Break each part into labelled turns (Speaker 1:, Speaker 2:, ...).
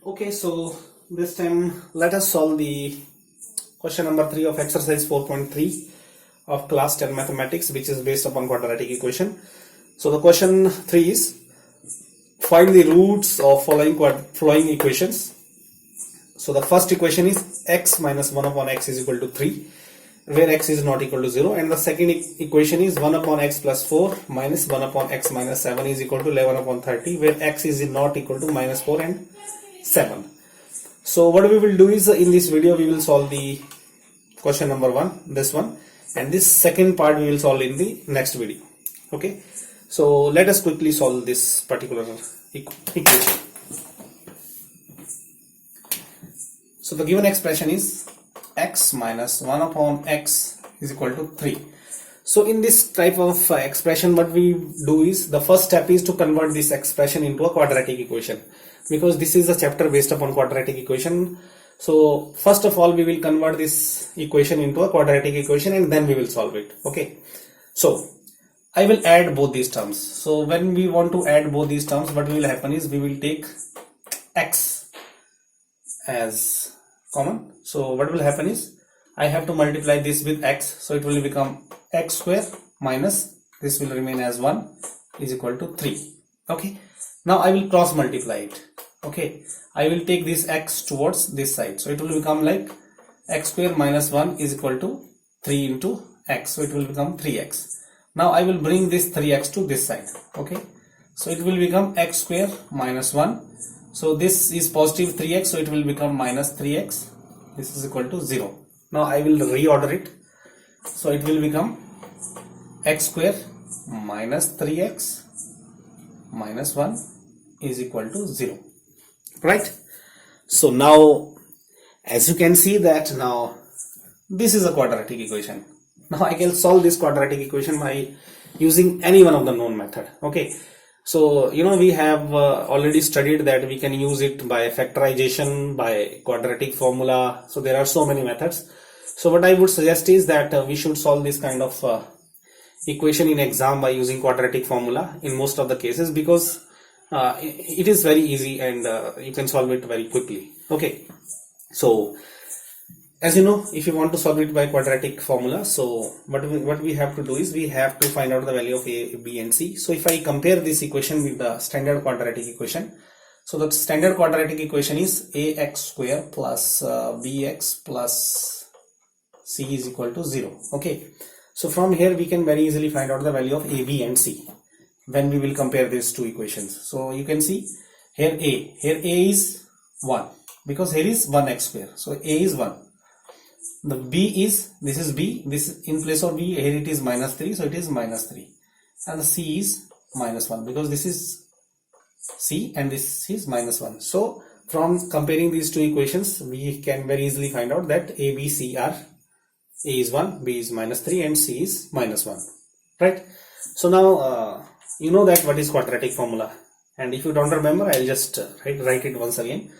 Speaker 1: Okay, so this time let us solve the question number 3 of exercise 4.3 of class 10 mathematics, which is based upon quadratic equation. So the question 3 is find the roots of following equations. So the first equation is x minus 1 upon x is equal to 3, where x is not equal to 0, and the second equation is 1 upon x plus 4 minus 1 upon x minus 7 is equal to 11 upon 30, where x is not equal to minus 4 and 7. So what we will do is, in this video we will solve the question number 1, this one, and this second part we will solve in the next video. Okay, so let us quickly solve this particular equation. So the given expression is x minus 1 upon x is equal to 3. So in this type of expression, what we do is, the first step is to convert this expression into a quadratic equation, because this is a chapter based upon quadratic equation. So first of all we will convert this equation into a quadratic equation and then we will solve it. Okay, so I will add both these terms. So when we want to add both these terms, what will happen is we will take x as common. So what will happen is I have to multiply this with x, so it will become x square minus this will remain as 1 is equal to 3. Okay, now I will cross multiply it. Okay, I will take this x towards this side, so it will become like x square minus 1 is equal to 3 into x, so it will become 3x. Now I will bring this 3x to this side. Okay, so it will become x square minus 1, so this is positive 3x, so it will become minus 3x, this is equal to 0. Now I will reorder it, so it will become x square minus 3x minus 1 is equal to 0, right? So now as you can see that now this is a quadratic equation. Now I can solve this quadratic equation by using any one of the known method. Okay, so we have already studied that we can use it by factorization, by quadratic formula. So there are so many methods. So what I would suggest is that we should solve this kind of equation in exam by using quadratic formula in most of the cases, because it is very easy and you can solve it very quickly. Okay, so as you know, if you want to solve it by quadratic formula, so what we have to do is we have to find out the value of a, b and c. So if I compare this equation with the standard quadratic equation, so the standard quadratic equation is ax square plus bx plus c is equal to 0. Okay, so from here we can very easily find out the value of a, b and c when we will compare these two equations. So you can see here a is 1, because here is 1x square, so a is 1. The b is, this is b, this in place of b here it is minus 3, so it is minus 3, and the c is minus 1, because this is c and this is minus 1. So from comparing these two equations we can very easily find out that a, b, c are, a is 1, b is minus 3 and c is minus 1, right? So now you know that what is quadratic formula, and if you don't remember, I'll just write it once again.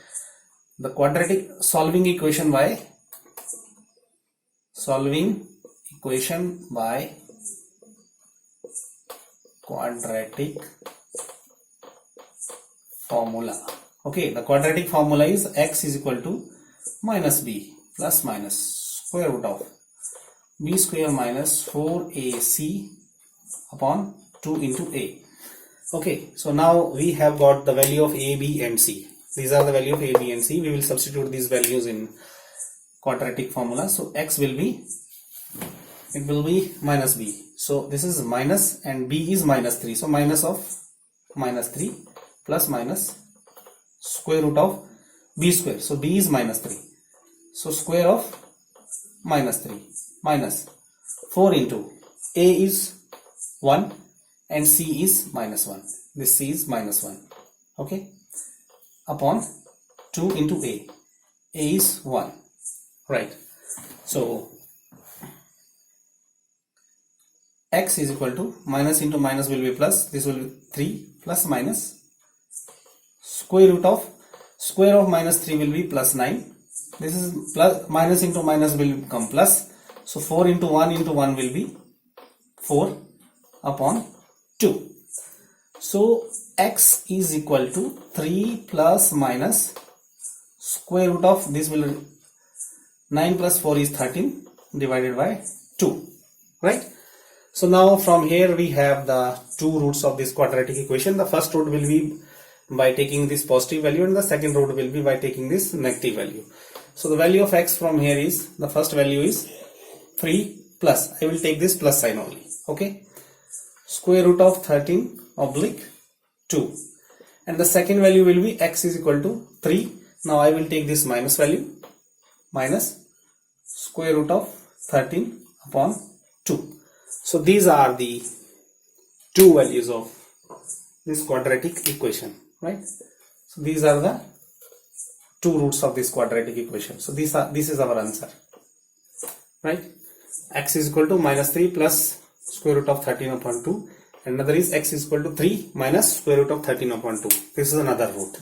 Speaker 1: The quadratic solving equation by quadratic formula. Okay, the quadratic formula is x is equal to minus b plus minus square root of b square minus 4ac upon 2 into a. Okay, so now we have got the value of a, b and c. These are the value of a, b and c. We will substitute these values in quadratic formula. So x will be, it will be minus b, so this is minus, and b is minus 3, so minus of minus 3 plus minus square root of b square, so b is minus 3, so square of minus 3 minus 4 into a is 1 and c is minus 1, this c is minus 1, okay, upon 2 into a is 1, right? So x is equal to, minus into minus will be plus, this will be 3 plus minus square of minus 3 will be plus 9, this is plus, minus into minus will become plus, so 4 into 1 will be 4 upon 2. So x is equal to 3 plus minus square root of this will 9 plus 4 is 13 divided by 2, right? So now from here we have the two roots of this quadratic equation. The first root will be by taking this positive value and the second root will be by taking this negative value. So the value of x from here is, the first value is 3 plus, I will take this plus sign only, okay, square root of 13 oblique 2, and the second value will be x is equal to 3. Now I will take this minus value, minus square root of 13 upon 2. So these are the two values of this quadratic equation, right? So these are the two roots of this quadratic equation. So this is our answer, right? X is equal to minus 3 plus square root of 13 upon 2. Another is x is equal to 3 minus square root of 13 upon 2. This is another root.